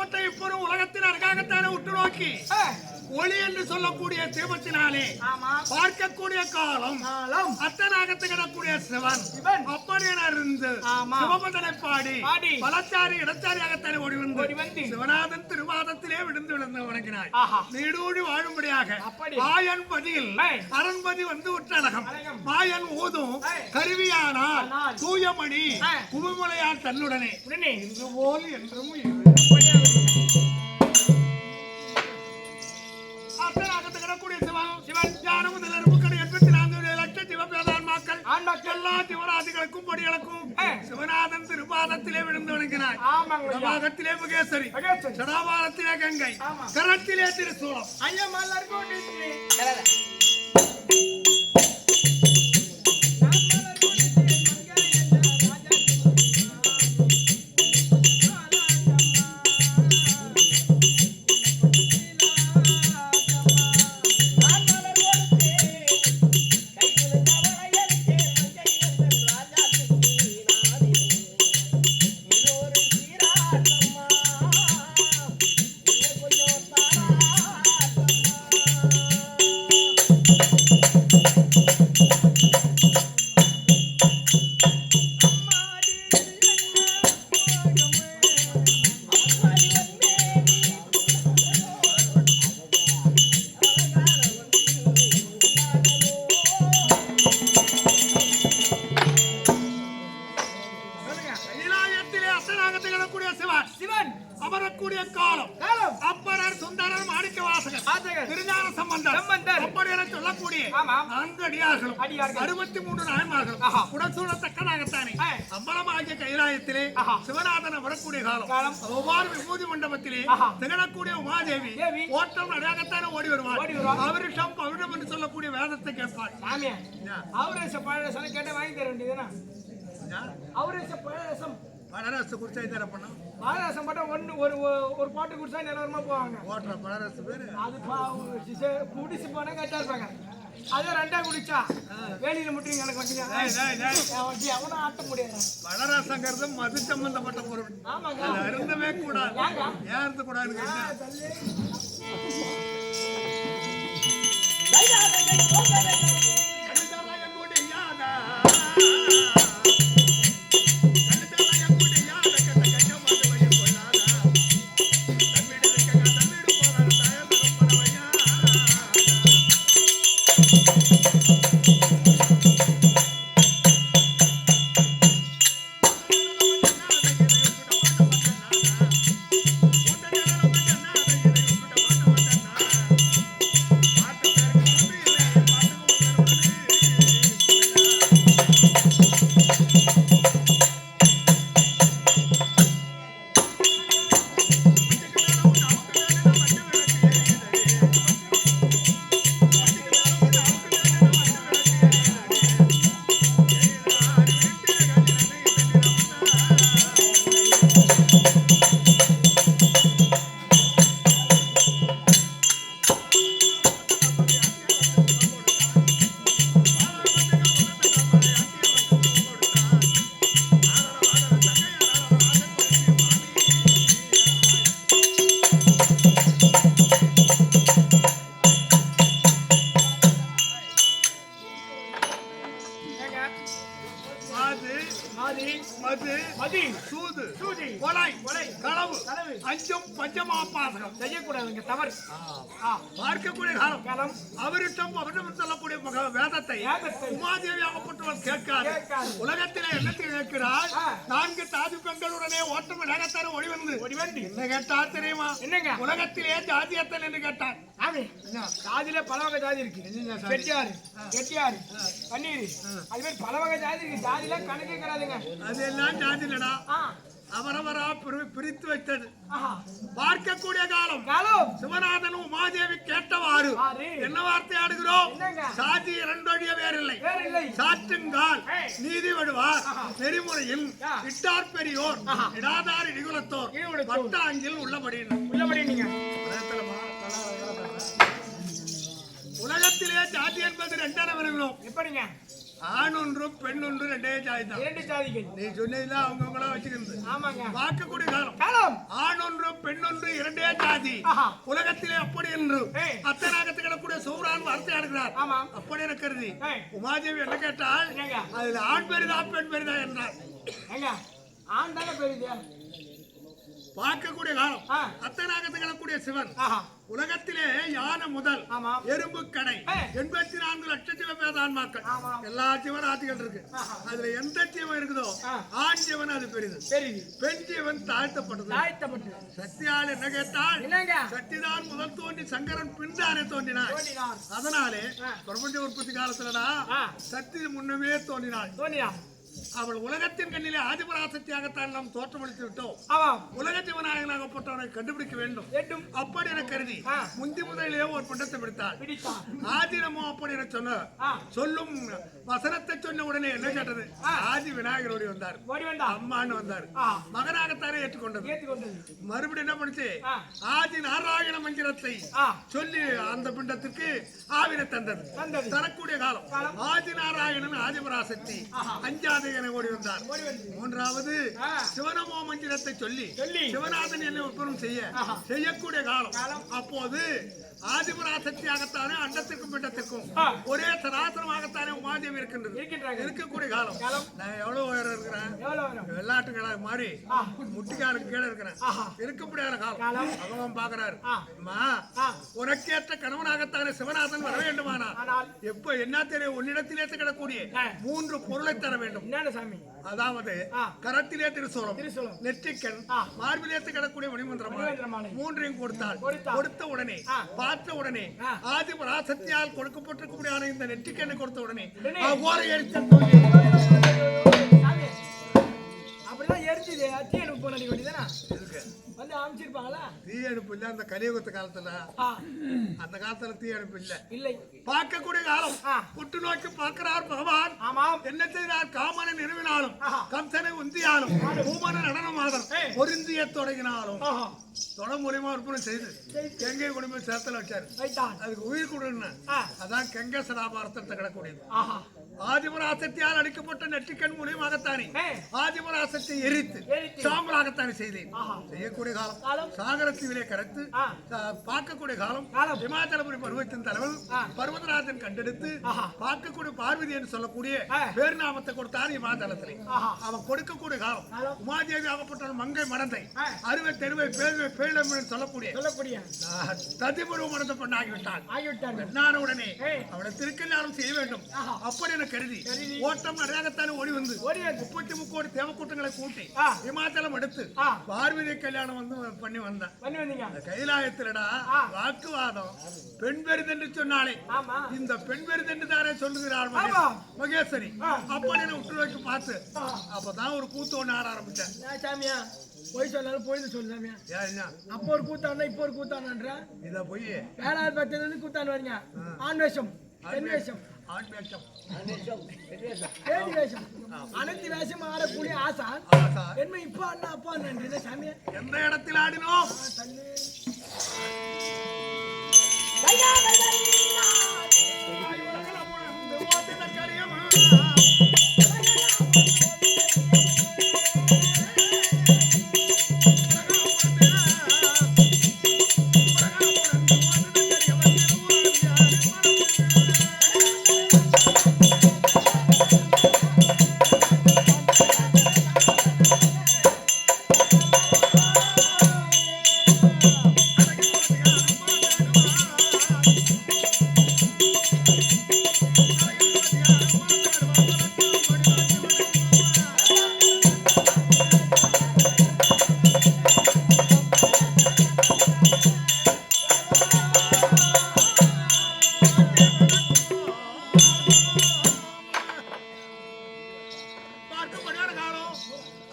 சிவத்தை இப்போது உலகத்தின் அருகாகத்தானே உற்று நோக்கி ஒளி என்று சொல்லக்கூடிய தீபத்தினாலே பார்க்கக்கூடிய காலம் அத்தனாகத்து கிடக்கூடிய சிவன் அப்படி இருந்து சிவபந்தனை பாடி பலச்சாரி இடச்சாரியாகத்தானே ஓடி வந்து சிவநாதன் திருவாதத்திலே விழுந்து விழுந்து வணங்கினாய். நீடூழி வாழும்படியாக மாயன் பதியில் அரண்பதி வந்து உற்றழகம் மாயன் ஊதும் கருவியானால் தூயமணி குவிமலையான் தன்னுடனே இது போல் என்றும் சிவராதிகளுக்கும் பொடிகளுக்கும் சிவநாதன் திருபாதத்திலே விழுந்து வணங்கினார். பாகத்திலே முகேஸ்வரி, சடாபாரத்திலே கங்கை, கரத்திலே திருசூலம். அமரக்கூடிய காலம் அப்பரர் சுந்தரர் மாணிக்க வாசகர் திருஞான சம்பந்தர் அப்படி என சொல்லக்கூடிய 4 அடியார்களும் 63 நாயன்மார்களும் உடசூழத்தக்கதாகத்தானே அம்பலமாகிய கைலாயத்திலே சிவநாதன் வரக்கூடிய காலம் ஒவ்வொரு விபூதி மண்டபத்திலே திகழக்கூடிய உமாதேவி ஓட்டம் நடையாகத்தானே ஓடி வருவார். அவரிஷம் பவிடம் என்று சொல்லக்கூடிய வேதத்தை கேட்பார். கேட்ட வாங்கி தர வேண்டியதுனா பழரசு குடிச்சா தர பண்ண பழரசம் போட்டா ஒரு பாட்டு குடிச்சா நிலவரமா போவாங்க. ஓட்டுற பழரசு பேரு அது குடிச்சு போனா கட்டா இருப்பாங்க. அதே 2ஆ குடிச்சா வேலியில முட்டிங்க எனக்கு வண்டிங்க எவனும் ஆட்ட முடியாது. பழரசங்கிறது மது சம்பந்தப்பட்ட பொருள். அருந்தவே கூடாது. ஏன் அருந்த கூடாது? செய்யக்கூடாதுங்க தவறு. பார்க்கக்கூடிய காலம் அவரிடம் சொல்லக்கூடிய வேதத்தை உமாதேவி ஆகப்பட்டவர் கேட்காது. உலகத்திலே என்னத்தை கேட்கிறார்? 4 தாதி பெண்களுடனே ஓட்டம் நகத்தார ஓடி வந்து என்ன கேட்டார் தெரியுமா? என்னங்க உலகத்திலே ஜாதி எத்தனை என்று கேட்டார். ஜாதியில பல வகை ஜாதி இருக்கு. கெட்டியாரு பன்னீர் அது மாதிரி பல வகை ஜாதி இருக்கு. ஜாதியில கணக்கே கிடையாதுங்க. அது எல்லாம் ஜாதி இல்லடா, அவரவரா பிரித்து வைத்தது. பார்க்கக்கூடிய காலம் சிவநாதனும் உமாதேவி கேட்டவாறு என்ன வார்த்தை ஆடுகிறோம்? சாதி 2 வழிய வேறில்லை. சாற்றுங்கால் நீதி வடுவார் நெறிமுறையில் இட்டார் பெரியோர் இடாதார் இடிகுலத்தோர் பட்டாங்கில் உள்ளபடி உலகத்திலே ஜாதி என்பது 2 வருகிறோம். எப்படிங்க? ஆண் ஒன்று பெண் ஒன்று ரெண்டே ஜாதி தான். இரண்டு ஜாதிகள். நீ சொன்னீங்கன்னா அவங்கவுங்களா வச்சுக்கிறது. ஆமாங்க. பார்க்கக்கூடிய காலம். காலம். ஆண் ஒன்று பெண் ஒன்று இரண்டே ஜாதி. உலகத்திலே அப்படி என்று அத்தனாகத்து கிடக்கூடிய சூரான் வார்த்தை ஆடுகிறார். அப்படி என கருதி உமாதேவி என்ன கேட்டால் அதுல ஆண் பெரிதா பெண் பெரிதா என்றார். ஆண் தானே பெரிதா? பார்க்கக்கூடிய காலம். அத்தனாகத்து கிடக்கூடிய சிவன் உலகத்திலே யானை முதல் எறும்பு கடை 84 லட்சம் பேதான்மாக்கள் எல்லா ஜீவராசிகள் இருக்கு. அதுல எந்த ஜீவன் இருக்குதோ ஆண் ஜீவன் அது பெரிது, பெண் ஜீவன் தாழ்த்தப்பட்டது. சக்தியால் என்ன கேட்டால் சக்திதான் முதல் தோன்றி சங்கரன் பின்தானே தோன்றினார். அதனாலே பிரபஞ்ச உற்பத்தி காலத்துலதான் சக்தி முன்னமே தோன்றினாள். அவள் உலகத்தின் கண்ணிலே ஆதிபராசக்தியாகத்தான் நாம் தோற்றமளித்து விட்டோம். உலக ஜீவநாயகனாகப்பட்டவனை கண்டுபிடிக்க வேண்டும். அப்படி என கருதி முந்தி முதலிலே ஒரு பிண்டத்தை பிடித்தாள். ஆதினமோ அப்படி என சொன்ன சொல்லும் வசனத்தை சொன்ன உடனே என்ன கேட்டது? ஆதி விநாயகர் ஓடி வந்தார், அம்மான்னு வந்தார். மகனாகத்தானே ஏற்றுக்கொண்டது. மறுபடியும் என்ன பண்ணுச்சு? ஆதி நாராயண மந்திரத்தை சொல்லி அந்த பிண்டத்திற்கு ஆவினை தந்தது. தரக்கூடிய காலம். ஆதி நாராயணன் ஆதிபராசக்தி அஞ்சாத என ஓடி வந்தார். மூன்றாவது சிவனமோ மந்திரத்தை சொல்லி சிவநாதன் என்னை உற்பத்தி செய்யக்கூடிய காலம். அப்போது ஆதிபராசக்தியாகத்தானே அண்டத்திற்கும் பிண்டத்திற்கும் ஒரே சராசரமாகத்தானே உமாதேவி இருக்கக்கூடிய காலம். நான் எவ்வளவு உயரம் இருக்கிறேன், வெள்ளாட்டுக்களாக மாறி முட்டிக்காலுக்கு கீழே இருக்கிறேன். இருக்கக்கூடிய காலம். பகவான் பாக்குறாரு, உனக்கேற்ற கணவனாகத்தானே சிவநாதன் வர வேண்டுமானா எப்ப என்ன தெரியும்? உன்னிடத்திலே கிடக்கூடிய 3 பொருளை தர வேண்டும். அதாவது கரத்திலே திருசூலம், நெற்றிக்கண், மார்பிலேத்து கிடக்கூடிய மணிமந்திரமாலை 3ஐயும் கொடுத்தாள். கொடுத்த உடனே பார்த்த உடனே ஆதிபராசக்தியால் கொடுக்கப்பட்டிருக்கக்கூடிய இந்த நெற்றிக்கண்ணை கொடுத்த உடனே ஓரை எரிச்சல் அப்படிதான் எரிச்சுது. தீயணைப்பு போன வேண்டியதானா? வந்து அமைச்சிருப்பாங்களா? தீயணைப்பு இல்ல அந்த கலியுகத்து காலத்துல. அந்த காலத்துல தீயணைப்பு இல்லை. பார்க்கக்கூடிய காலம். புட்டு நோக்கி பார்க்கிறார் பகவான். என்ன செய்தார்? காமனை நிறுவினாலும் கம்சனை உந்தியாலும் பூமன நடனமாதல் பொருந்திய தொடங்கினாலும் தொட மூலியமா விற்பனை செய்து கெங்கை குடும்ப சேர்த்தல வச்சாரு. அதுக்கு உயிர் கொடுன்னு அதான் கெங்கை சதாபாரத்தை கிடக்கூடியது. ஆதிபராசக்தியால் அடிக்கப்பட்ட நெற்றிக்கண் மூலியமாகத்தானே ஆதிபராசக்தி எரித்து சாம்பலாகத்தானே செய்தேன். செய்யக்கூடிய காலம். சாகரத்தீவிலே கரைத்து பார்க்கக்கூடிய காலம். இமாச்சலபுரி பருவத்தின் தலைவன் பர்வதராஜன் கண்டெடுத்து பார்க்கக்கூடிய பார்வதி என்று சொல்லக்கூடிய பேர் நாமத்தை கொடுத்தார் இமாச்சலத்திலே. அவன் கொடுக்கக்கூடிய காலம். உமாதேவி ஆகப்பட்ட மங்கை மடந்தை அறுவை தெருவை பேழம் சொல்லக்கூடிய ததிபுருவ மடந்த பெண் ஆகிவிட்டான். பெண்ணான உடனே அவளை திருக்கல்யாணம் செய்ய வேண்டும். அப்படி கருதி ஓட்டம் நிறையாகத்தானே ஓடி வந்து 33 கோடி தேவக்கூட்டங்களை கூட்டி இமாச்சலம் எடுத்து பார்வதி கல்யாணம் வந்து பண்ணி வந்தான். கைலாயத்திலடா வாக்குவாதம். பெண் பெரிதென்று சொன்னாலே இந்த பெண் பெரிதென்று தானே சொல்லுகிறாள் மகேஸ்வரி. அப்படி உற்று வைக்க பார்த்து அப்பதான் ஒரு கூத்து ஒண்ணு ஆட ஆரம்பிச்சேன். போய் சொன்னாலும் போய் சொல்லுதாமியா? அப்போ ஒரு கூத்தாண்டா இப்ப ஒரு கூத்தாண்டா இத போய் வேளாண் பத்தில கூத்தாண்டு வரீங்க. ஆண் வேஷம், பெண் வேஷம், அனைத்து வேஷம் ஆடக்கூடிய ஆசான் என்ன இப்ப அண்ணா அப்பா நன்றி சாமி. எந்த இடத்தில் ஆடினோம்?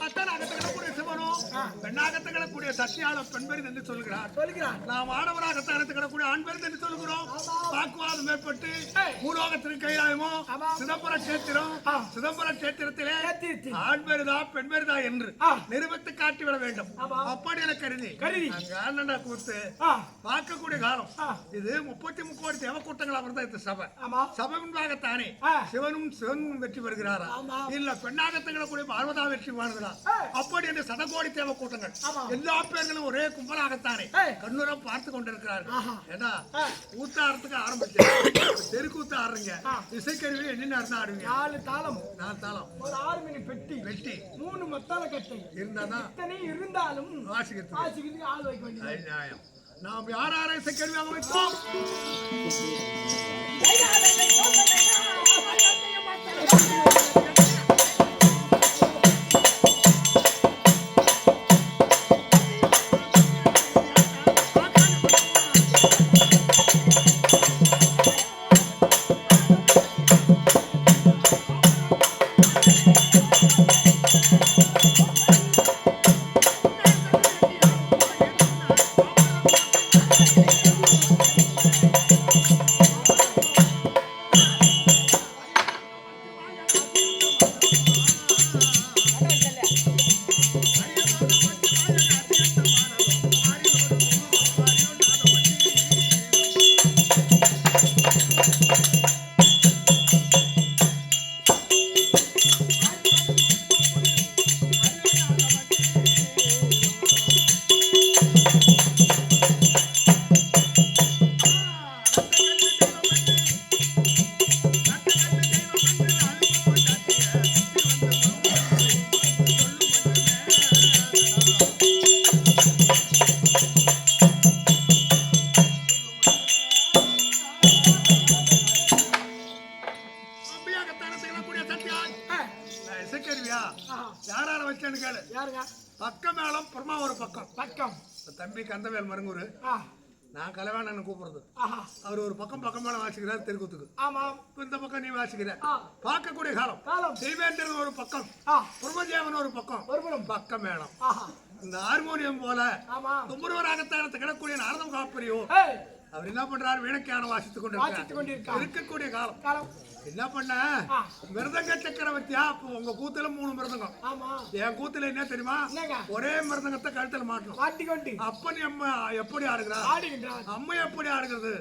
அத்தனாகத்தகக்கூடிய சிவனும் பெண்ணாகத்தகக்கூடிய சத்தியாலும் பெண்பெரிது என்று சொல்கிறார். நாம் ஆடவராகத்தான் கிடக்கூடிய ஆண் பெரிது என்று சொல்கிறோம். வாக்குவாதம் ஏற்பட்டு பூலோகத்திற்கு கைலாயமோ சிதம்பர கஷேத்திரத்திலே ஆண் பெரிதா பெண் பெரிதா என்று நிரூபித்து காட்டிவிட வேண்டும். அப்படி என கருதி அங்க கூத்து பார்க்கக்கூடிய காலம் இது 33 கோடி தேவக்கூட்டங்கள் அவர்தான் இந்த சபை. சபை முன்பாகத்தானே சிவனும் வெற்றி பெறுகிறாரா இல்ல பெண்ணாகத்தக்கூடிய பார்வதா வெற்றி வாழ்கிறா அப்படி என்று சதகோடி தேவ கூட்டங்கள் எல்லா பேர்களும் ஒரே கும்பலாகத்தானே கண்ணுரம் பார்த்து கொண்டிருக்கிறார்கள். ஏன்னா கூத்தாடுறதுக்கு ஆரம்பிச்சு தெருக்கூத்து ஆடுறீங்க இசைக்கருவி என்ன ஆடுவீங்க 4 தாளம் ஒரு 6 மணி பெட்டி 3 மத்தால கட்டை இருந்தாலும் வாசிக்கிறதுக்கு ஆள் வைக்க வேண்டியது. நாம் யாரை இசைக்கருவியாக வைத்தோம் பக்கம் மேளம் புறமா ஒரு பக்கம் தம்பி கந்தவேல் மருங்கூர் நான் கலைவாணன் கூப்பிடுறது அவர் ஒரு பக்கம் மேளம் வாசிக்கிறார் தெருக்கூத்துக்கு. இந்த பக்கம் நீ வாசிக்கிற பார்க்கக்கூடிய காலம் தெய்வேந்திரன் ஒரு பக்கம் பிரம்மதேவன் ஒரு பக்கம் மேளம் இந்த ஹார்மோனியம் போல தும்புருவராகத்தான் கிடக்கூடிய நாரதம் காப்பரியோ அவர் என்ன பண்றாரு வீணக்கான வாசித்துக் கொண்டிருக்கார் இருக்கக்கூடிய காலம் என்ன பண்ண மிருதங்க சக்கரவர்த்தியா உங்க கூத்துல 3 மிருதங்கம் என் கூத்துல என்ன தெரியுமா ஒரே மிருதங்கத்தை கழுத்துல மாட்டணும் அப்ப நீ அம்மா எப்படி ஆடுகிறார் அம்மா எப்படி ஆடுகிறது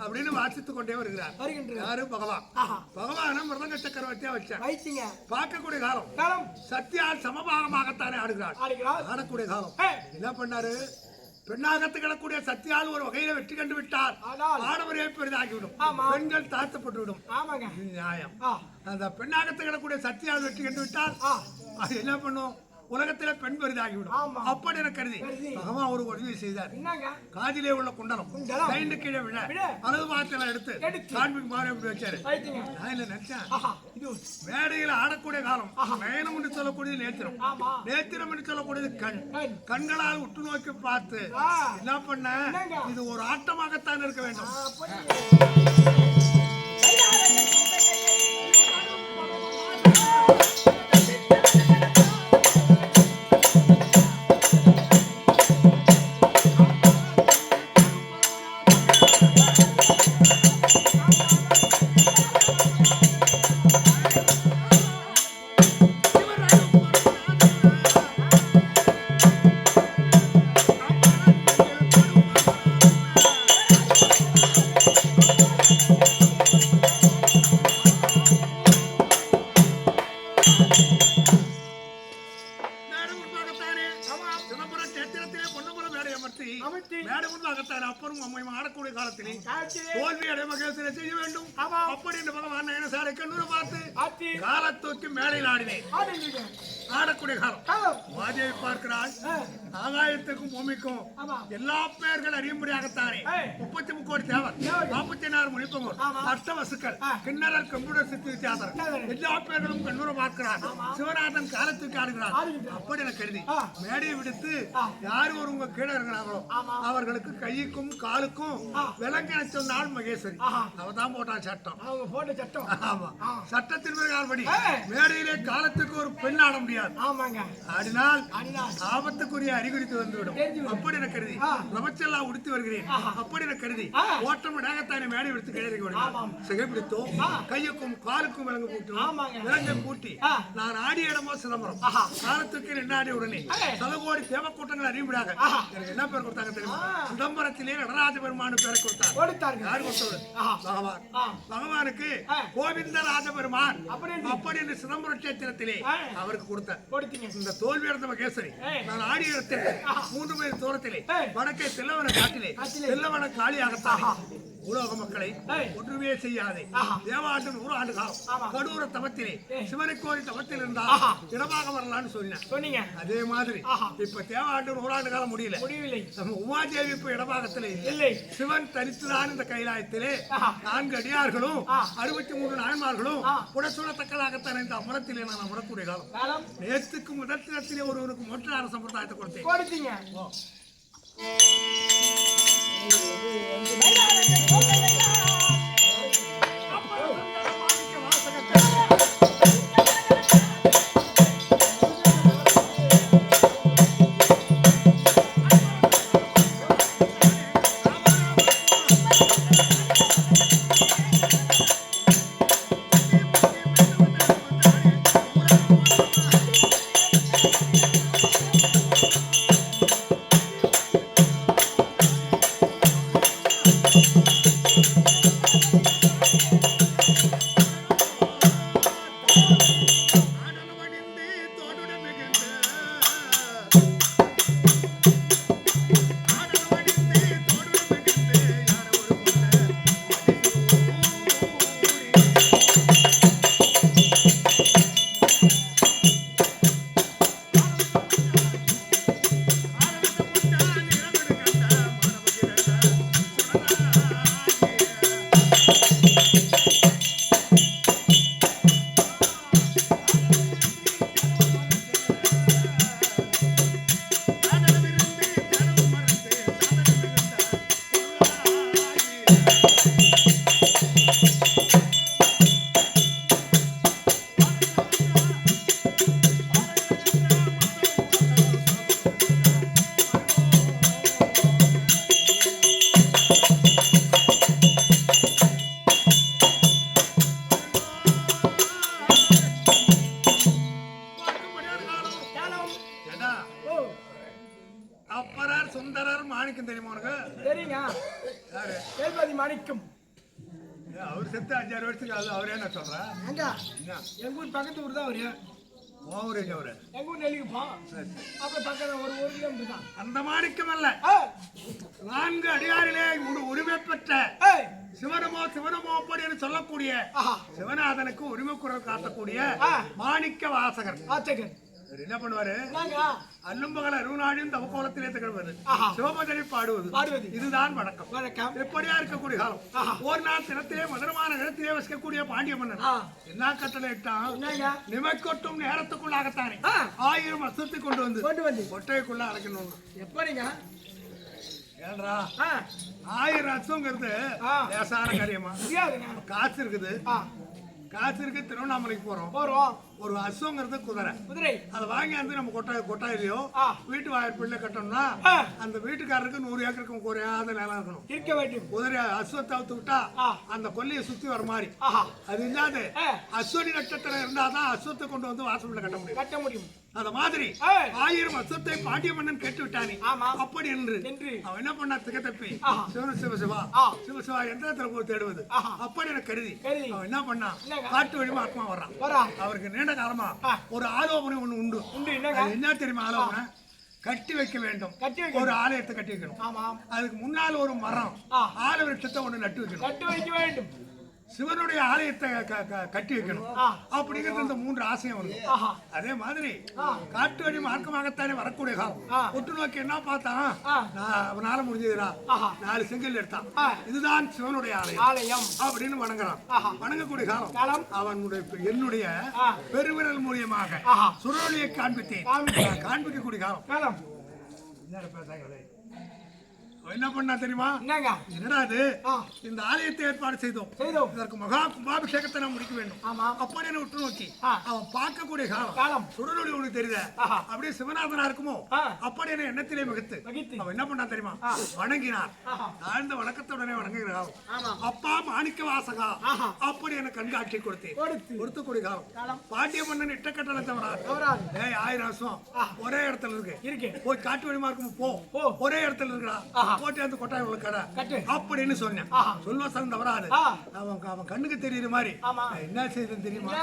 அப்படின்னு வாசித்துக் கொண்டே வருகிறார். யாரு பகவான மிருதங்க சக்கரவர்த்தியா வச்ச பார்க்கக்கூடிய காலம் சத்தியால் சமபாகமாகத்தானே ஆடுகிறார். ஆடக்கூடிய காலம் என்ன பண்ணாரு பெண்ணாகத்து கிடக்கூடிய சத்தியால் ஒரு வகையில வெற்றி கண்டு விட்டார் ஆடவரே பெரிதாகிவிடும் பெண்கள் தாழ்த்தப்பட்டுவிடும். நியாயம் அந்த பெண்ணாகத்து கிடக்கூடிய சத்தியால் வெற்றி கண்டு விட்டால் அது என்ன பண்ணும் உலகத்தில பெண் பெரிதாகிவிடும். அப்படி என கருதி பகவான் ஒரு உதவி செய்தார். காதிலே உள்ள குண்டலம் கைண்டு கீழே விழ அழகு பாத்திரம் எடுத்து காண்பிக்கு மாறி வச்சாரு. நான் என்ன நினைச்சேன் மேடையில் ஆடக்கூடிய காலம் நயனம் என்று சொல்லக்கூடியது நேத்திரம் என்று சொல்லக்கூடியது கண்களால் உற்று நோக்கி பார்த்து என்ன பண்ண இது ஒரு ஆட்டமாகத்தான் இருக்க வேண்டும். ஆடக்கூடிய காலம் உமாதேவி பார்க்கிறாள். ஆகாயத்துக்கும் பூமிக்கும் எல்லா பெயர்கள் அறியும்படியாகத்தானே 33 கோடி தேவர், 44 முனிப்பங்கோர், அஷ்டவசுக்கள், கிண்ணறர், கம்ப்யூட்டர் சித்தி வித்தியாசர் எல்லா பெயர்களும் கண்ணுற பார்க்கிறார். சிவநாதன் காலத்துக்கு ஆடுகிறார். அப்படி என கருதி மேடையை விடுத்து யாரு ஒரு உங்க கீழே இருக்கிறாங்களோ அவர்களுக்கு கைக்கும் காலுக்கும் விலங்கின சொன்னால் மகேஸ்வரி. அவதான் போட்டான் சட்டம். ஆமா, சட்டத்தின் பிரகாரப்படி மேடையிலே காலத்துக்கு ஒரு பெண் ஆட முடியாது. ஆடினால் ஆபத்துக்குரிய அறிகுறித்து வந்துவிடும். அப்படி என கருதி பிரபச்செல்லாம் உடுத்தி வருகிறேன். அப்படி என கருதி ஓட்டம் இடத்தானே மேடை விடுத்து கிடையாது சிகைப்பிடித்தோ கையுக்கும் காலுக்கும் விலங்கு பூட்டும் விலங்கை பூட்டி நான் ஆடிய இடமோ சிதம்பரம். காலத்துக்கு ரெண்டு ஆடிய உடனே சலகோடி தேவக்கூட்டங்கள் அறிவுறாங்க. எனக்கு என்ன பேர் கொடுத்தாங்க தெரியுமா? சிதம்பரத்திலே நடராஜ பெருமானு பேரை கொடுத்தார். யார் கொடுத்தது? பகவான். பகவானுக்கு கோவிந்த ராஜபெருமான் அப்படி என்று சிதம்பரம் கஷேத்திரத்திலே அவருக்கு கொடுத்தார். இந்த தோல்வி அடைந்த மகேஸ்வரி நான் ஆடிய இடத்தில் 3 மைல் தூரத்திலே வடக்கே செல்லவன காட்டிலே செல்லவன காளியாகத்தான் உலக மக்களை ஒன்றுமே செய்யாதே. தேவாண்டு 100 ஆண்டு காலம் கடூர தவத்திலே சிவனை கோரி தவத்தில் இருந்தா இடமாக வரலான்னு சொன்னீங்க. அதே மாதிரி இப்ப தேவாண்டு 100 ஆண்டு காலம் முடியல. நம்ம உமாதேவி இப்ப இடபாகத்திலே இல்லை. சிவன் தனித்துதான் இந்த கைலாயத்திலே 4 அடியார்களும் 63 நாயன்மார்களும் புடச்சுடத்தக்கலாகத்தான் இந்த அமலத்திலே நான் அமரக்கூடிய காலம். நேற்றுக்கு முதல் தினத்திலே ஒருவருக்கு மொற்றார சம்பிரதாயத்தை கொடுத்தீங்க. அவர் செத்து 5-6 வருஷத்துக்கு அவரே என்ன சொல்றேன்? எங்க ஊர் பக்கத்து ஊர் தான் அவரு. எங்க ஊர் நெல்லிக்குப்பா. அப்ப பக்கத்துல ஒரு கிலோமீட்டர் தான். அந்த மாணிக்கம் அல்ல, 4 அடியாரிலே உரிமை பெற்ற சிவனமோ அப்படின்னு சொல்லக்கூடிய சிவநாதனுக்கு உரிமை குரல் காட்டக்கூடிய மாணிக்க வாசகர் என்ன பண்ணுவாரு? அல்லும்பகல அருணாடியும் தவக்கோலத்திலே திகழ்வது, சிவபஜனை பாடுவது இதுதான் வழக்கம். எப்படியா இருக்கக்கூடிய காலம். ஒரு நாள் தினத்திலே மதுரமான இடத்திலே வசிக்கக்கூடிய பாண்டிய மன்னன் என்ன கட்டளை இட்டான்? நிமைக்கொட்டும் நேரத்துக்குள்ளாகத்தானே 1000 வருஷத்தை கொண்டு வந்து கொட்டைக்குள்ள அழைக்கணும். எப்படிங்க? ஏன்றா 1000 வருஷங்கிறது லேசான காரியமா? காசு இருக்குது, திருவண்ணாமலைக்கு போறோம். ஒரு அசுங்கிறது குதிரை. அதை வாங்கி வந்து நம்ம கொட்டாயிலையோ வீட்டு வாய்ப்பிள்ள கட்டணும்னா அந்த வீட்டுக்காரருக்கு 100 ஏக்கருக்கு குறையாத நிலம் இருக்கணும், இருக்க வேண்டும். குதிரை அசுவத்தை அவுத்து விட்டா அந்த கொல்லையை சுத்தி வர மாதிரி. அது இல்லாத அஸ்வனி நட்சத்திரம் இருந்தாதான் அசுவத்தை கொண்டு வந்து வாசல்ல கட்ட முடியும். அந்த மாதிரி 1000 வருஷத்தை பாண்டிய மன்னன் கேட்டு விட்டானே. அப்படி என்று அவன் என்ன பண்ணா? திகத்தப்பி சிவசிவா எந்த போய் தேடுவது அப்படி என கருதி அவன் என்ன பண்ணா? காட்டு வழிமா ஆத்மா வர்றான். அவருக்கு நீண்ட காலமா ஒரு ஆலோசனை ஒண்ணு உண்டு. என்ன தெரியுமா ஆலோசனை? கட்டி வைக்க வேண்டும். ஒரு ஆலயத்தை கட்டி வைக்கணும். அதுக்கு முன்னால் ஒரு மரம் ஆல விருட்சத்தை ஒண்ணு நட்டு வைக்கணும். சிவனுடைய ஆலயத்தை கட்டி வைக்கணும் அப்படிங்கிறது இந்த 3 ஆசையும் வருது. அதே மாதிரி காட்டு வழி மார்க்கமாகத்தானே வரக்கூடிய காலம் ஒட்டு நோக்கி என்ன பார்த்தான், அவனால முடிஞ்சதுடா 4 செங்கல் எடுத்தான், இதுதான் சிவனுடைய ஆலயம் அப்படின்னு வணங்குறான். வணங்கக்கூடிய காலம் அவனுடைய என்னுடைய பெருவிரல் மூலியமாக சுரொலியை காண்பிக்கக்கூடிய காலம். என்ன பண்ணா தெரியுமா? என்னடா அது, இந்த ஆலயத்தை ஏற்பாடு செய்தோம், இதற்கு மகா கும்பாபிஷேகத்தை நாம் முடிக்க வேண்டும். அப்படி என்ன உற்று நோக்கி அவன் பார்க்கக்கூடிய காலம் சுடலொளி உனக்கு தெரியுத, அப்படியே சிவநாதனா இருக்குமோ அப்படி என்ன எண்ணத்திலே மிகுத்து அவன் என்ன பண்ணா தெரியுமா? வணங்கினார். தாழ்ந்த வணக்கத்துடனே வணங்குகிற காலம். அப்பா மாணிக்க வாசகா அப்படி என்ன கண்காட்சி கொடுத்துக்கூடிய காலம். பாண்டிய மன்னன் இட்ட கட்டளை தவறாது. 1000 வருஷம் ஒரே இடத்துல இருக்கு, போய் காட்டு வழிமா இருக்கும் போ, ஒரே இடத்துல இருக்கா போட்டு அந்த கொட்டாய் கடை அப்படின்னு சொன்னேன். சொல்ல சந்த வராது. அவன் கண்ணுக்கு தெரியுற மாதிரி என்ன செய்யுதுன்னு தெரியுமா?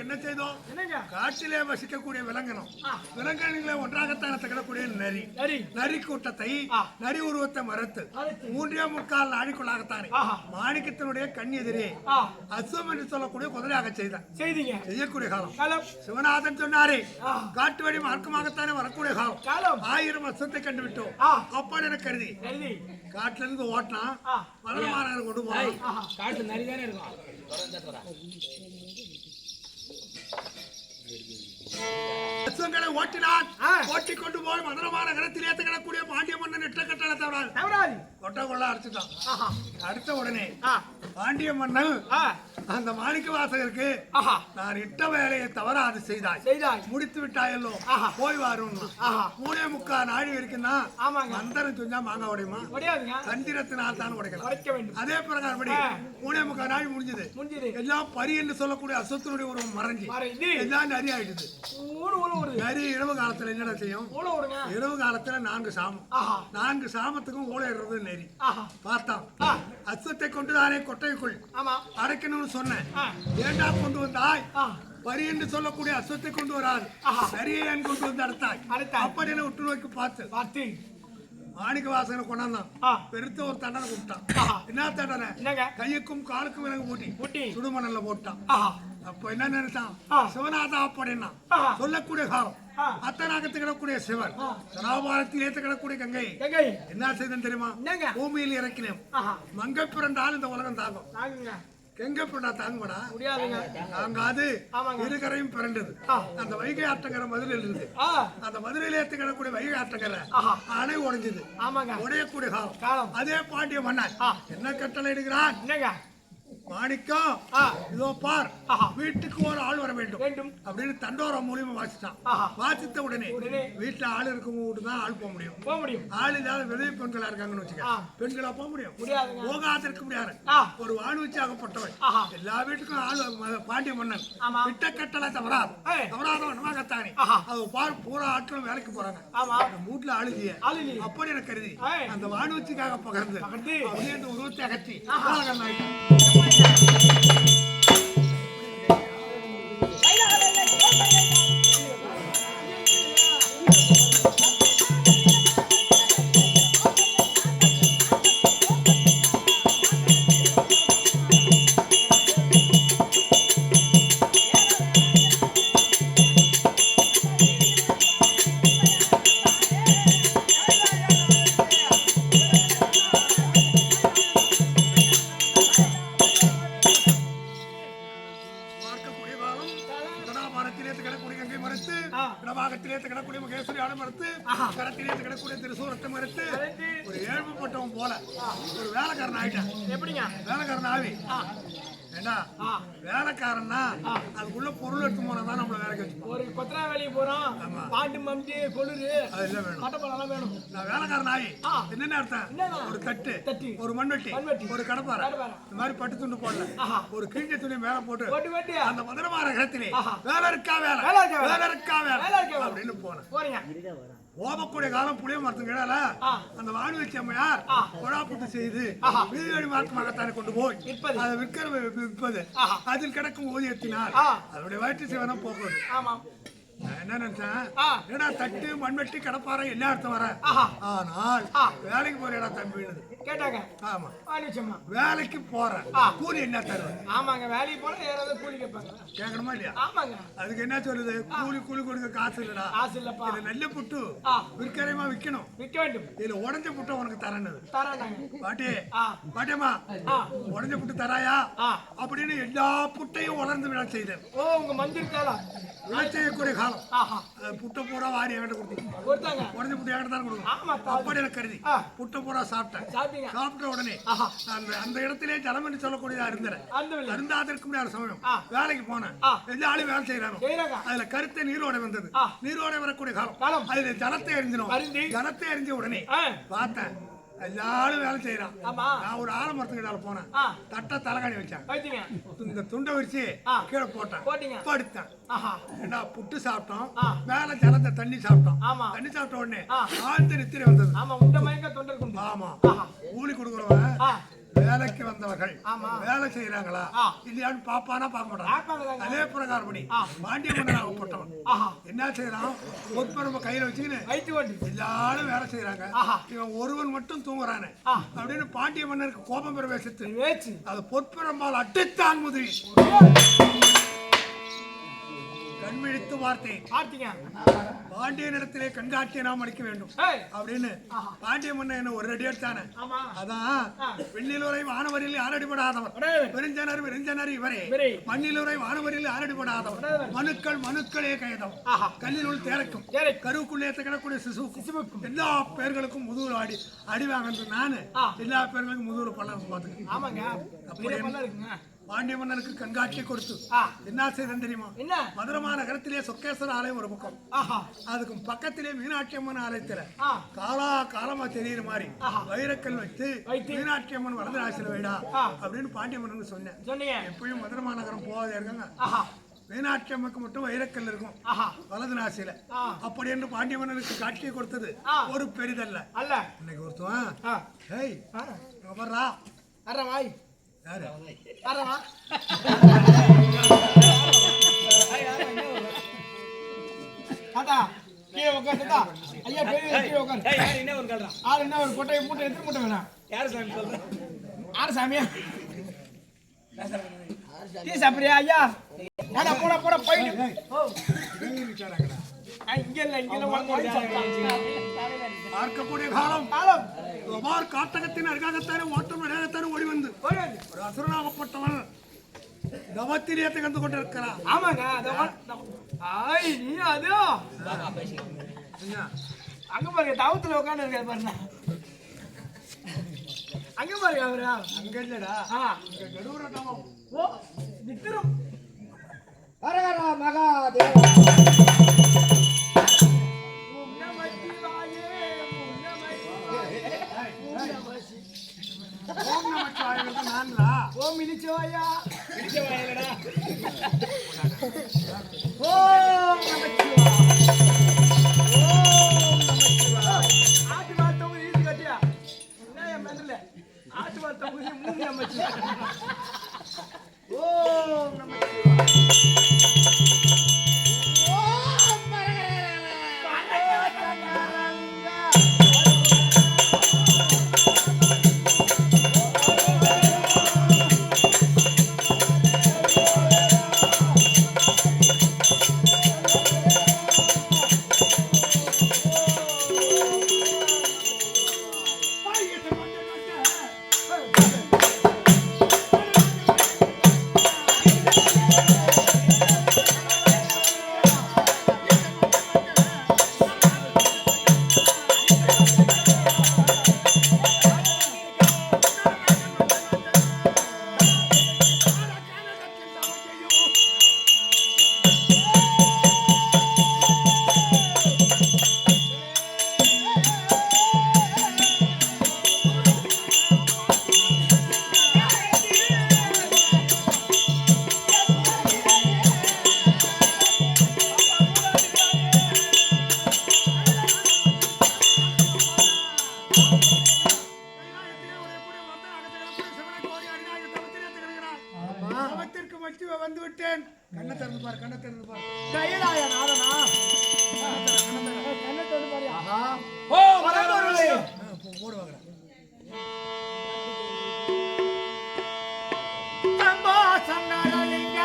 என்ன செய்தோம்? காட்டிலே வசிக்கக்கூடிய விலங்கினங்களை ஒன்றாகத்தான் திகழக்கூடிய நரி கூட்டத்தை நரி உருவத்தை மறுத்து 3.25 நாளைக்குள்ளாகத்தானே மாணிக்கத்தினுடைய கண் எதிரே அசுவம் என்று சொல்லக்கூடிய குதிரையாக செய்யக்கூடிய காலம். சிவநாதன் சொன்னாரே காட்டு வழி மார்க்கமாகத்தானே வரக்கூடிய காலம். 1000 வருஷத்தை கண்டுவிட்டோம் அப்படி என கருதி காட்டுல இருந்து ஓட்டினா மதுரமாநகர் கொண்டு போய் காட்டு நரிதானே இருக்கும். ஓட்டினான். ஓட்டி கொண்டு போய் மதுரமான நகரத்தில் ஏற்றக்கூடிய பாண்டிய மன்னன் இட்ட கட்டளை தவறாது கொட்டை கொள்ள அடிச்சுட்டான். அடுத்த உடனே பாண்டிய மன்னன் அந்த மாணிக்க வாசகருக்கு நான் இட்ட வேலையை தவறாது செய்தாய் முடித்து விட்டாயல்லோ போய் வரும். 3.25 நாழி வரைக்கும் தான் மந்திரம் செஞ்சா மாங்காய் உடையுமா? தந்திரத்தினால் தான் உடைக்கலாம். அதே பிரகாரப்படி 3.25 நாள் முடிஞ்சது. எல்லாம் பரி என்று சொல்லக்கூடிய அசுத்தனுடைய ஒரு மறைஞ்சி எல்லாம் நரி ஆயிடுது. நரி இரவு காலத்துல என்னடா செய்யும்? இரவு காலத்துல 4 சாமத்துக்கும் ஊழையிடுறது நெறி பார்த்தான். அசுத்தை கொண்டுதானே கொட்டைக்குள் அடைக்கணும்னு சொன்னேன். ஏண்டா கொண்டு வந்தாய்? பரி என்று சொல்லக்கூடிய அசுத்தை கொண்டு வராது, சரியை கொண்டு வந்து அடைத்தாய். அப்படின்னு உற்று நோக்கி பார்த்து மாணிக்க வாசகனை கொண்டாந்தான். பெருத்த ஒரு தண்டனை கொடுத்தான். என்ன தண்டனை? கையுக்கும் காலுக்கும் விலங்கு போட்டி சுடுமணல்ல போட்டான். அப்ப என்ன நினைச்சான்? சிவநாதா அப்படின்னா சொல்லக்கூடிய காலம் அத்தனாகத்து கிடக்கூடிய சிவன் தனாபாரத்தில் ஏற்று கிடக்கூடிய கங்கை எங்கை என்ன செய்தேன் தெரியுமா? என்னங்க பூமியில் இறக்கினேன். மங்கை பிறந்தால் இந்த உலகம் தாங்கும். தாங்குங்க எங்க பிறந்தா தாங்குமாடா? முடியாதுங்க. தாங்காது. இருகரையும் பிறண்டது. அந்த வைகை ஆற்றங்கரை மதுரையில் இருந்து அந்த மதுரையில் ஏற்று கிடக்கூடிய வைகை ஆற்றங்கரை அணை உடைஞ்சது. ஆமாங்க உடையக்கூடிய காலம். அதே பாண்டிய மன்னன் என்ன கட்டளை இடுகிறான்? என்னங்க மாணிக்கம் இதோ பார், வீட்டுக்கு ஒரு ஆள் வர வேண்டும் அப்படின்னு தண்டோரம் மூலியமா வாசிச்சான். வாசித்த உடனே வீட்டுல ஆள் இருக்கும் தான் ஆள் போக முடியும். ஆள் இல்லாத விதவை பெண்களா இருக்காங்கன்னு வச்சுக்க, பெண்களா போக முடியும்? போகாத இருக்க முடியாது. ஒரு வானுச்சி ஆகப்பட்டவன் எல்லா வீட்டுக்கும் ஆள். பாண்டிய மன்னன் விட்ட கட்டளை தவறாதவனமாகத்தானே அது பார், பூரா ஆட்களும் வேலைக்கு போறாங்க. வீட்டுல ஆளுதிய அப்படி எனக்கு கருதி அந்த வானுச்சிக்காக பகர்ந்து அப்படியே அந்த உருவத்தை அகற்றி ஒரு ஏழ்மைப்பட்டவன் போல ஒரு வேலைக்காரன் ஆயிட்டான். எப்படிங்க வேலைக்காரன் ஆவி? ஏண்டா வேலைக்காரன்னா அதுக்குள்ள பொருள் எடுத்து போனதான் நம்மள வேலைக்கு வச்சு. ஒரு கொத்தரா வேலைக்கு போறோம், பாண்டு மம்டி கொளுரு அதெல்லாம் வேணும், கட்டப்பலாம் வேணும். நான் வேலைக்காரன் ஆகி என்னென்ன அர்த்தம்? ஒரு தட்டு, ஒரு மண்வெட்டி, ஒரு கடப்பாரை, இந்த மாதிரி பட்டு துண்டு போடல, ஒரு கிழிஞ்ச துணி மேல போட்டு அந்த மதுரமான இடத்திலே வேலை இருக்கா அப்படின்னு போனேன். ஓபக்கூடிய காலம் புளிய மரத்துக்கு அந்த வாணி வச்சு அம்மையார் கொடா புட்டு செய்து வீடு மார்க்கமாகத்தானே கொண்டு போய் அதை விற்பது. அதில் கிடக்கும் ஊதியத்தினால் அதனுடைய வயிற்று சேவனம் போக்குவது. என்ன நினைச்சேன், ஏடா தட்டு மண்வெட்டி கடப்பாறை என்ன அர்த்தம் வர? ஆனால் வேலைக்கு போற இடம் தம்பினது கேட்டாங்க. ஆமா வேலைக்கு போறேன், கூலி என்ன தருவேன்? ஆமாங்க வேலைக்கு போனா யாராவது கூலி கேட்பாங்க, கேட்கணுமா இல்லையா? ஆமாங்க அதுக்கு என்ன சொல்லுது? கூலி கொடுக்க காசு இல்லடா, காசு இல்லப்பா, இது நல்ல புட்டு விற்கறமா விற்கணும், விற்க வேண்டும், இதுல உடஞ்ச புட்டு உனக்கு தரேன்னு பாட்டி. பாட்டியம்மா உடஞ்ச புட்டு தராயா அப்படின்னு எல்லா புட்டையும் உலர்ந்து விழா செய்தேன். ஓ உங்க மந்திரி காலம் விழா செய்யக்கூடிய காலம். புட்டை பூரா வாரி என்கிட்ட கொடுத்தாங்க, உடஞ்ச புட்டு என்கிட்ட தான் கொடுக்கும். அப்படி எனக்கு கருதி புட்டை பூரா சாப்பிட்டேன். சாப்பிட்ட உடனே அந்த இடத்திலே ஜலம் என்று சொல்லக்கூடியதா இருந்தேன். அதற்கு முடியாத சமயம் வேலைக்கு போனேன். எல்லா ஆளும் வேலை செய்யறாங்க. அதுல கருத்தை நீரோடை வந்தது. நீரோடை வரக்கூடிய காலம். அதுல ஜலத்தை எரிஞ்சிடும். ஜலத்தை எரிஞ்ச உடனே பார்த்தேன் எல்லாரும் வேலை செய்யறான். நான் ஒரு ஆலமரத்துக்கு போனேன். தட்டை தலைகாணி வச்சேன். இந்த துண்டை வச்சு கீழே போட்டேன், படுத்தேன். ஏன்னா புட்டு சாப்பிட்டோம், மேல ஜலத்தை தண்ணி சாப்பிட்டோம். தண்ணி சாப்பிட்ட உடனே ஆழ்ந்த நித்திரை வந்தது. ஆமா கூலி கொடுக்குறவன் வேலைக்கு வந்தவர்கள் வேலை செய்யறாங்களா இல்லையான்னு பாப்பானா பார்க்க மாட்டான். அதே பிரகாரப்படி பாண்டிய மன்னனாகப்பட்டவன் என்ன செய்யறான்? பொற்பரம்ப கையில வச்சுக்கின்னு எல்லாரும் வேலை செய்யறாங்க, இவன் ஒருவன் மட்டும் தூங்குறானே அப்படின்னு பாண்டிய மன்னருக்கு கோபம் பிரவேசித்து அது பொற்பரம்பால் அடித்தான் முதலி. கண்விழித்து வார்த்தை பாண்டியனிடத்திலே கண்காட்சியை நாம் அளிக்க வேண்டும் அப்படின்னு பாண்டிய மன்னன் ஒரு அடி எடுத்தானே. அதான் வெண்ணிலுரை வானவரில் யாரடிபடாதவர், விரிஞ்சனர் இவரே மண்ணிலுரை வானவரில் யாரடிபடாதவர், மனுக்களே கைதம் கல்லினுள் தேரைக்கும் கருவுக்குள்ளே கிடக்கூடிய சிசுவுக்கும் எல்லா பேர்களுக்கும் முதுகுல அடி வாங்க. நானு எல்லா பேர்களுக்கும் முதுகுல பள்ளம் பார்த்துக்கேன். பாண்டிய மன்னனுக்கு கண்காட்சியை கொடுத்து என்ன செய்தேன் தெரியுமா? மதுரமா நகரத்திலே சொக்கேஸ்வர ஆலயம் ஒரு பக்கம், அதுக்கு பக்கத்திலே மீனாட்சி அம்மன் ஆலயத்துல காலமா தெரியுற மாதிரி வைரக்கல் வைத்து மீனாட்சி அம்மன் வலது ராசியில வைடா அப்படின்னு பாண்டிய மன்னன் சொன்னேன். எப்பயும் மதுரமா நகரம் போகாதே இருக்காங்க, மீனாட்சி அம்மனுக்கு மட்டும் வைரக்கல் இருக்கும் வலது நாசியில. அப்படி என்று பாண்டிய மன்னனுக்கு காட்சியை கொடுத்தது ஒரு பெரிதல்ல. இன்னைக்கு ஒருத்தன் யாரு ஐயா ஒரு கொட்டை மூட்டை எடுத்து மூட்டை வேணாம். யாரு சாமி சொல்ற? யாரு சாமியா? டீ சாப்பிடுறியா ஐயா? போட போயிட்டு இங்க இல்ல இங்க பார்க்கக்கூடிய காலம் காலம் குமார் காட்டகத்தின் அருகாகத்தானே ஓட்டம் விளையாகத்தானே ஓடி வந்து ஒரு அசுரனாகப்பட்டவன் தவத்திலே திகழ்ந்து கொண்டிருக்கிறான். ஆமாங்க ஆய் நீ அதோ அங்க பாருங்க தவத்துல உட்கார்ந்து இருக்காரு பாருங்க அங்க பாருங்க அவரா அங்க இல்லடா இங்க கெடுவுற தவம். ஓ விக்ரம் ஹரஹர மகாதேவா. ஓம் நமச்சிவாயனுக்கு நான்லா ஓம் இனிச்சோயா இடிச்சவாயலடா. ஓம் நமச்சிவாய ஓம் நமச்சிவாய ஆட்டு வார்த்தை ஊதி ஈசி கட்டியா என்ன மெண்டல ஆட்டு வார்த்தை ஊதி மூணு நமச்சிவாய ஓம் நமச்சிவாய வந்து விட்டேன். கண்ணை திறந்து பாரு, கண்ணை திறந்து பாரு. கையிலாய நாதனா கண்ணை தொடு பாரு ஆஹா ஓ வரவரே போடு வாங்கடா. தம்பா சங்கரலிங்க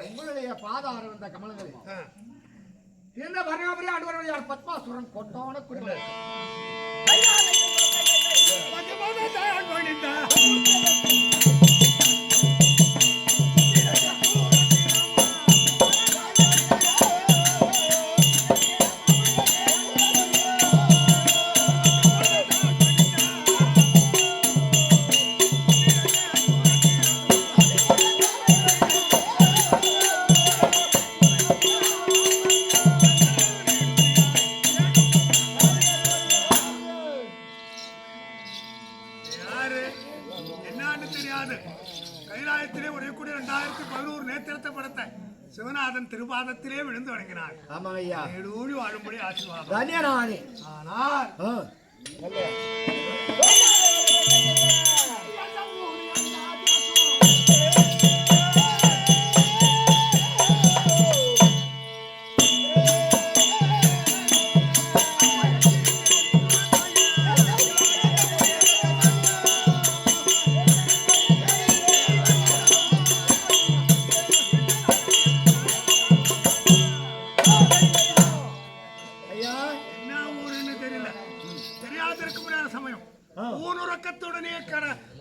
உங்களுடைய பாதார வந்த கமலங்களே இந்த பரகாபுரி ஆண்டவர்கள் பத்மாசுரன் கொட்டோன குடிமை கைலாயத்திலே ஒரே கூட 2011 நேத்திரத்தை படத்தை சிவநாதன் திருபாதத்திலே விழுந்து வணங்கினார். ஆமாங்க ஐயா, ஏழூழி வாழும்படி ஆசீர்வாதம். தன்யனானே. ஆனால்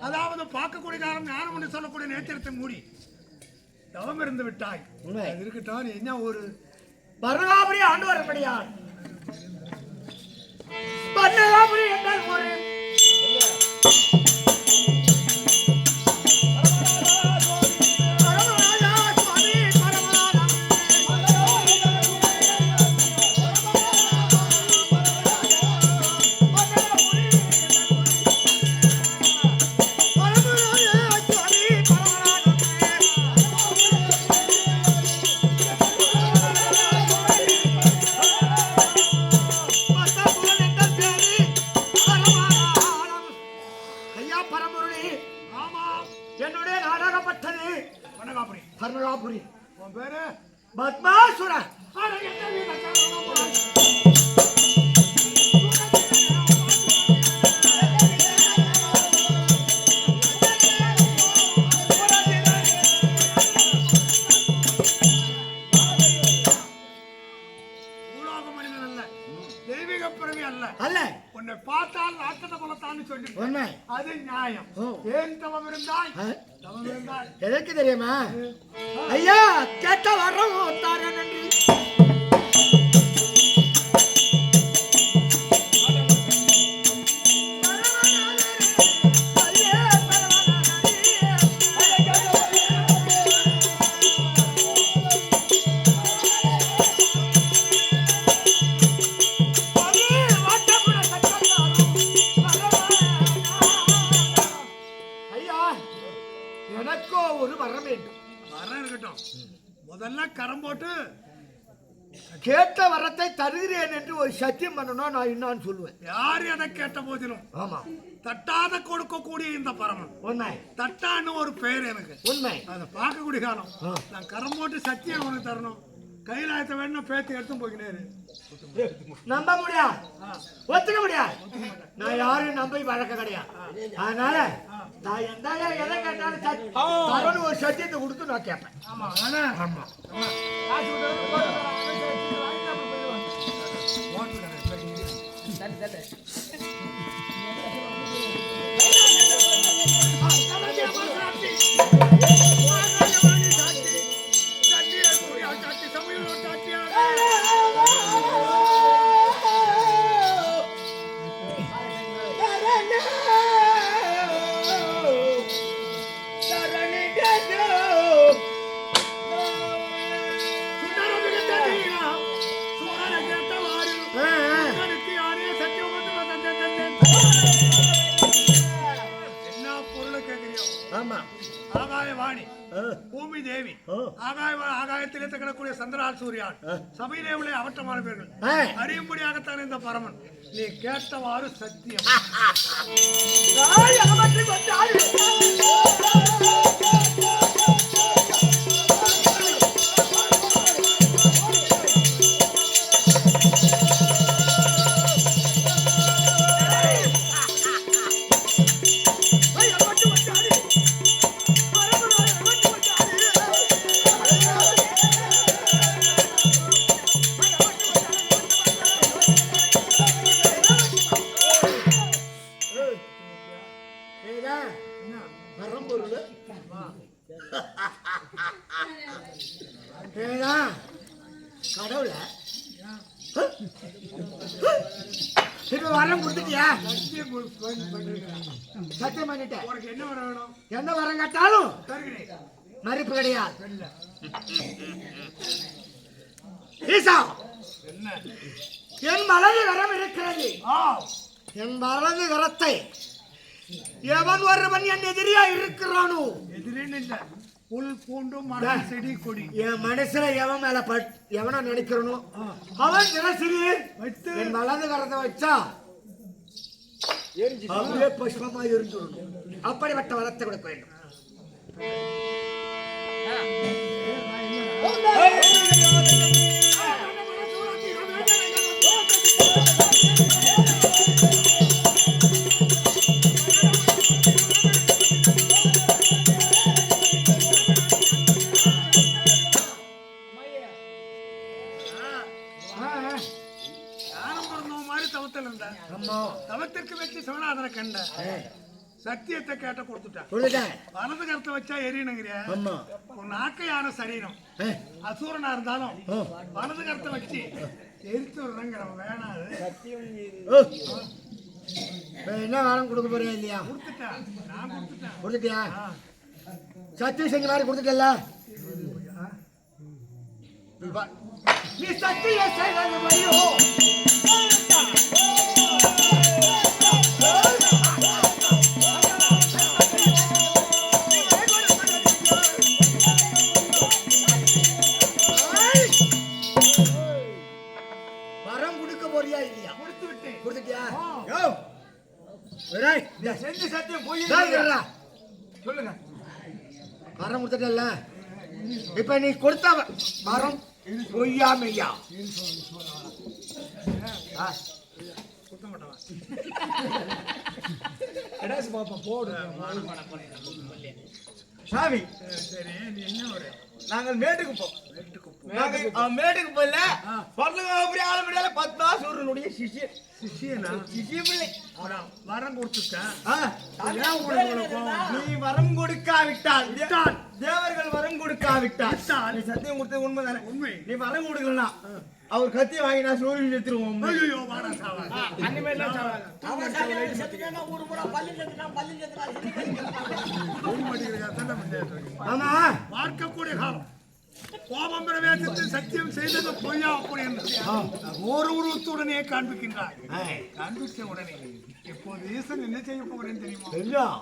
அதாவது பார்க்கக்கூடிய காலம் ஞானம் என்று சொல்லக்கூடிய நேத்திரத்தை மூடி தவம் இருந்து விட்டாய். இருக்கட்டும், என்ன ஒரு பரகாபுரி ஆண்டு வரப்படியான் பன்னகாபுரி என்றால் ஒரு என்னுடைய நாடகப்பட்டது வணகாபுரி. பர்ணகாபுரி. உன் பேரு பத்மாசுரன். பூலோக மனிதன் அல்ல, தெய்வீக பிறவி அல்ல. அல்ல உன்னை பார்த்தால் நாட்டத்தை போலத்தான்னு சொல்லி உண்மை. அது நியாயம். ஓ. ஏன் தவம் இருந்தாய்? தவம் இருந்தாய். எதற்கு தெரியுமா? ஐயா கேட்ட வரம் தார நன்றி. எனக்கோ ஒரு வரம் வேண்டும். வரம் இருக்கட்டும். முதல்ல கரம் போட்டு கேட்ட வரத்தை தருகிறேன் என்று ஒரு சத்தியம் பண்ணணும். நான் என்னான்னு சொல்லுவேன். யார் எதை கேட்ட போதிலும் ஆமா தட்டாத கொடுக்கக்கூடிய இந்த பரமன். உண்மை தட்டான்னு ஒரு பெயர் எனக்கு. உண்மை. அதை பார்க்கக்கூடிய காலம். நான் கரம் போட்டு சத்தியம் உனக்கு தரணும். கைலாயத்தை வேணும் பேத்து எடுத்து போய்க்கினேரு. நம்ப முடியாது, ஒத்துக்க முடியாது. நான் யாரும் நம்பி வழக்க கிடையாது. அதனால நான் எந்த எதை கேட்டாலும் தரணும் ஒரு சத்தியத்தை கொடுத்து நான் கேட்பேன். ஆமா ஆமா ஆமா ஆகாயவாணி பூமி தேவி ஆகாயத்திலே தகழக்கூடிய சந்திரால் சூரியான் சபையிலே அவற்றமான பேர்கள் அறியும்படியாகத்தான் இந்த பரமன். நீ கேட்டவாறு சத்தியம். கடவுள இப்ப வரம் கொடுத்துட்டியா? சத்தியம் பண்ணிட்டேன். உனக்கு என்ன வர வேணும்? என்ன வரம் கேட்டாலும் மறுப்பு கிடையாது. ஈசா, என் வலது கரம் இருக்கிறது. என் வலது கரத்தை எவன் ஒருவன் என் எதிரியா இருக்கிறானோ, எதிரின்னு இல்ல, புல் பூண்டு மரம் செடி கொடி, என் மனசுல எவன் மேல எவன நினைக்கிறனோ அவன் தினசரி வைத்து என் வலது கரத்தை வச்சா அப்படியே புஷ்பமா இருந்துடணும். அப்படிப்பட்ட வரத்தை கொடுக்க வேண்டும். தவத்திற்கு வெற்றி சிவநாதனை கண்ட சத்தியத்தை கேட்ட கொடுத்துட்டான். வலது கருத்தை வச்சா எரியணுங்கிறியா? உன் நாக்கையான சரீரம் அசூரனா இருந்தாலும் வலது கருத்தை வச்சு எரித்து விடுறேங்கிறவன் வேணாம் அது. ஓ, இப்ப என்ன வாரம் கொடுக்க போறியா இல்லையா? கொடுத்துட்டேன், நான் கொடுத்துட்டேன். கொடுத்துட்டியா? சத்தியம் செஞ்ச மாதிரி கொடுத்துட்டல. நீ சத்தியம் செய்வது வழியோ வரம் கொடுக்க போறியா இல்லையா? கொடுத்து விட்டேன். கொடுத்துட்டியா? யோ, விராய், நீ செஞ்ச சத்தியம் போய் டேய் விரா, சொல்லுங்க. வரம் கொடுத்துட்டல. இப்ப நீ கொடுத்த வரம் பொய்யா மெய்யா? கொடுக்க மாட்டவன். கடைசி பாப்பா போடு. சாமி, சரி, நீ என்ன ஒரு நாங்கள் மேட்டுக்கு போ. மேட்டுக்கு போல சொல்லுங்க. அப்படி ஆள முடியல 10 மாசம் சூரியனுடைய சிஷ்யன். சிஷியனா? சிஷ்ய பிள்ளை. வரம் கொடுத்துட்டேன். ஏன் உங்களுக்கு இவ்வளவு கோவம்? நீ வரம் கொடுக்காவிட்டால் தேவர்கள் வரம் கொடுக்காவிட்டால் நீ சத்தியம் கொடுத்தது உண்மைதானே? உண்மை. நீ வரம் கொடுக்கலனா அவர் கத்தி வாங்கி நான் சூரியன் எடுத்துருவோம். ஐயோ, வாடா சாவா. அன்னிமேல சாவாங்க. ஆமா, பார்க்கக்கூடிய காலம் கோபம்பர வேதத்தில் சத்தியம் செய்தது பொய்யா அப்படி என்று ஒரு உருவத்துடனே காண்பிக்கின்றார். காண்பித்த உடனே இப்போது ஈசன் என்ன செய்ய போகிறேன்னு தெரியுமா? தெரியும்.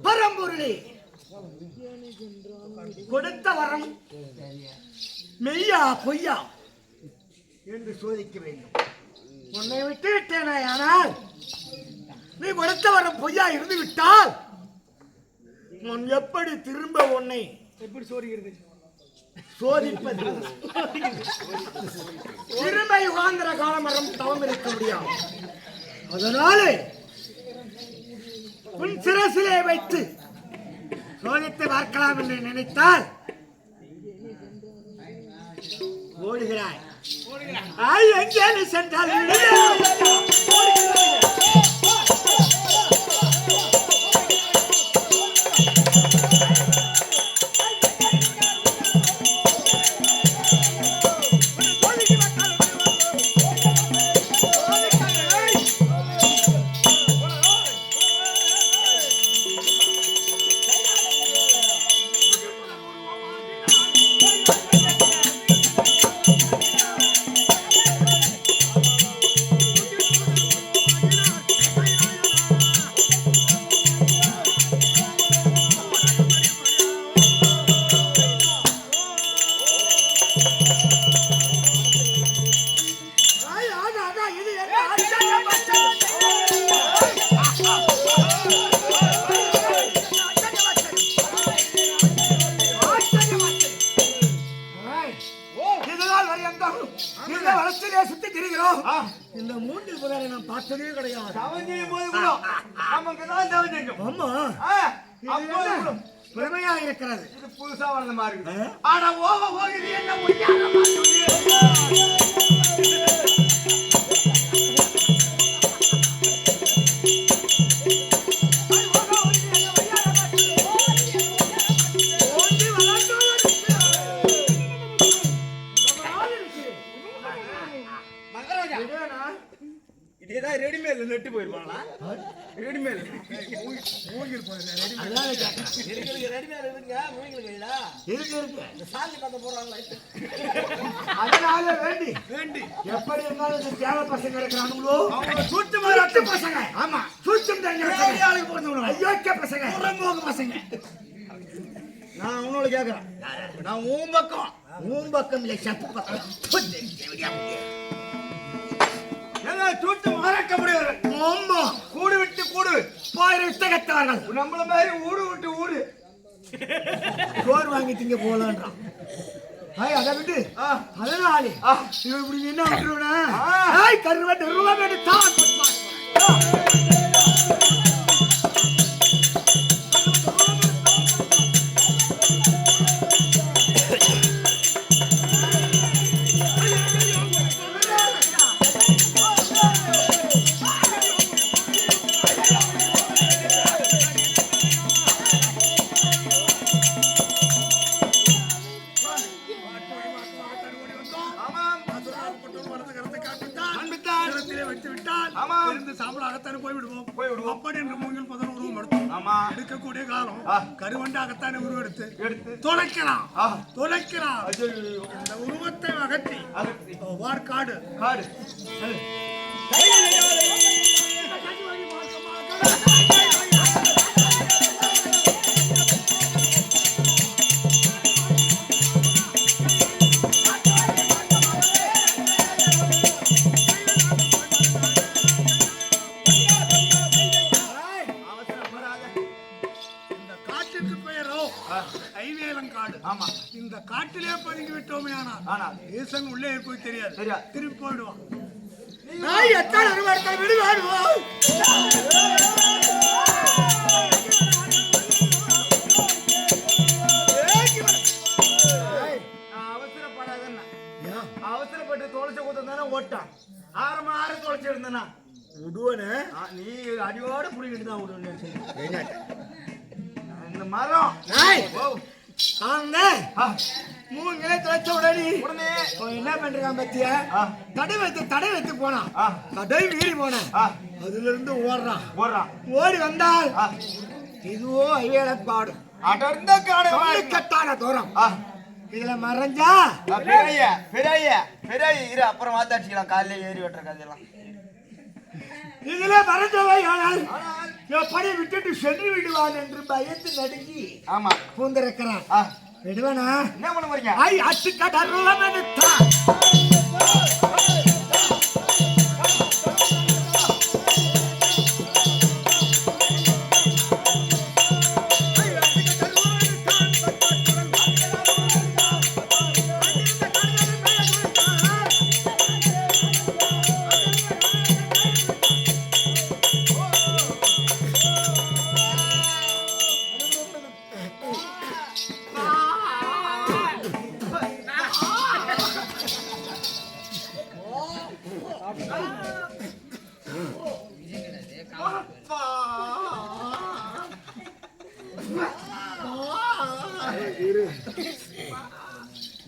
பரம்பொருளே, கொடுத்த வரம் மெய்யா பொய்யா என்று சோதிக்க வேண்டும். உன்னை விட்டு விட்டேனே, ஆனால் நீ கொடுத்த வரம் பொய்யா இருந்து விட்டால் நான் எப்படி திரும்ப உன்னை எப்படி சோறுகிறது? சோதிப்பது? திரும்ப யுகாந்திர காலம் வரும் தவம் இருக்க முடியாது. அதனால உன் சிரசிலே வைத்து சோதித்து பார்க்கலாம் என்று நினைத்தால் ஓடுகிறாய். எங்கே சென்றால் சுத்தி திரிகிறோம். இந்த மூன்றில் புதரை நான் பார்த்ததே கிடையாது. பெருமையா இருக்கிறது. இது புதுசா வந்த மாதிரி இருக்கு. ஆனா ஓவ போகுது என்ன உய்யாரமா இதேதான் ரெடிமேட் நெட்டு போயிருப்பாங்களா? ரெடிமேட் மூங்கில் போயிருந்தேன் ரெடி அதான் கேட்டேன். இருக்கு ரெடிமேட் இருக்குங்க மூங்கில் கையில இருக்கு இந்த சாந்தி கத்த போடுறாங்களா? அதனால வேண்டி வேண்டி எப்படி இருந்தாலும் இந்த தேவை பசங்க இருக்கிறாங்களோ அவங்க சுட்டு பசங்க. ஆமா சுத்தம் தெரிஞ்ச ஆளுக்கு போறவங்க ஐயோக்கிய பசங்க, புறம்போக்கு பசங்க. நான் உன்னோட கேக்குறேன். நான் உன் பக்கம் ஊம்பக்கம் இல்லை சப்பு பக்கம். ஏங்க சுட்டு மறக்க முடியாது. ஆமா, கூடு விட்டு கூடு போயிரு வித்தகத்தவர்கள் நம்மள மாதிரி ஊடு விட்டு ஊடு. சோறு வாங்கி திங்க போலான்றான். அதை விட்டு அதனாலே இவன் இப்படி என்ன விட்டுருவனா கருவட்டு ரூபா தான் அப்படி என்று மூங்கில் புதன் உருவம் எடுத்தோம். எடுக்கக்கூடிய காலம் கருவண்டாகத்தானே உருவெடுத்து தொலைக்கிறான். இந்த உருவத்தை அகற்றி வார்காடு இந்த காட்டிலே பதுங்கி விட்டோமே. ஆனால் ஈசன் உள்ளே போய் தெரியாது, திருப்பி போயிடுவான். அவசரப்பட்டு தொலைச்ச கூத்தானே ஓட்டான். ஆறு தொலைச்சு இருந்தனா விடுவனே. நீ அடியோட புடிக்கிட்டு தான் விடுவேன். இந்த மரம் மூங்கிலே தொலைச்ச உடனே என்ன பண்றான் பத்தியா? தடை வைத்து போனான். தடை மீறி போனான். அதுல இருந்து ஓடுறான். ஓடி வந்தால் இதுவோ ஐவேலப்பாடு அடர்ந்த காடு கட்டான தூரம். இதுல மறைஞ்சா பெரிய அப்புறம் மாத்தாடிக்கலாம். காலையில ஏறி வெட்டுற கதையெல்லாம் இதுல மறைஞ்சவை. ஆனால் எப்படி விட்டுட்டு சென்று விடுவான் என்று பயந்து நடுங்கி பூந்திருக்கிறான். விடுவானா? என்ன பண்ண போறீங்க? அச்சுக்கடருவம்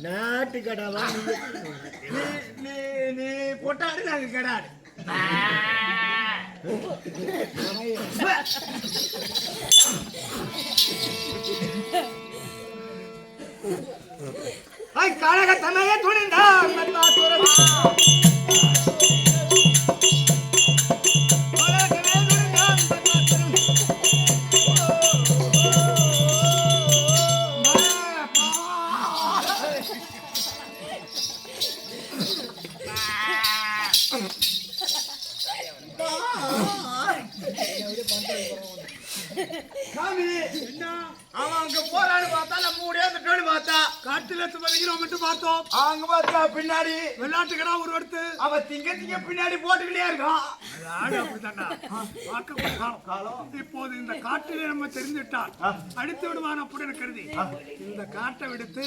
நாட்டு கடாவா? நீ பொட்டாடு நாங்க கடாடு. கழக தமைய துணிந்தான் அவன் அங்க போறான்னு பார்த்தா நம்ம உடையாந்துட்டோன்னு பார்த்தா காட்டுல மட்டும் பார்த்தோம். அங்க பார்த்தா பின்னாடி வெள்ளாட்டுக்கடா ஒரு எடுத்து அவன் திங்க பின்னாடி போட்டுக்கிட்டே இருக்கான். இப்போது இந்த காட்டிலே நம்ம தெரிஞ்சுட்டால் அடித்து விடுவான் அப்படின்னு கருதி இந்த காட்டை விடுத்து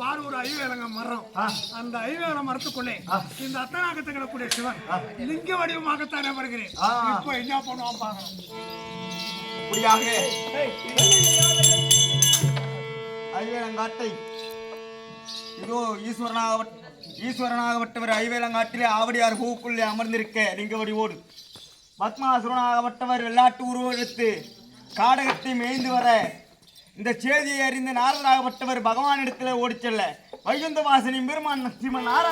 பாரு ஒரு ஐவேலங்க மரம். அந்த ஐவேல மரத்துக்குள்ளே இந்த அத்தனாகத்துக்கிற கூடிய சிவன் லிங்க வடிவமாகத்தானே வருகிறேன். இப்ப என்ன பண்ணுவான் பாக்கணும். ஐவேலங்காட்டை இதோ ஈஸ்வரனாக ஈஸ்வரனாகப்பட்டவர் ஐவேலங்காட்டிலே ஆவடியார் பூவுக்குள்ளே அமர்ந்திருக்க லிங்கவடி ஓடு. பத்மாசுரனாகப்பட்டவர் வெள்ளாட்டு உருவெடுத்து காடகத்தை மேய்ந்து வர இந்த செய்தியை அறிந்த நாரதராகப்பட்டவர் பகவானிடத்தில் ஓடிச் செல்ல வைகுந்த வாசனின் பெருமான் ஸ்ரீமன் நாராயண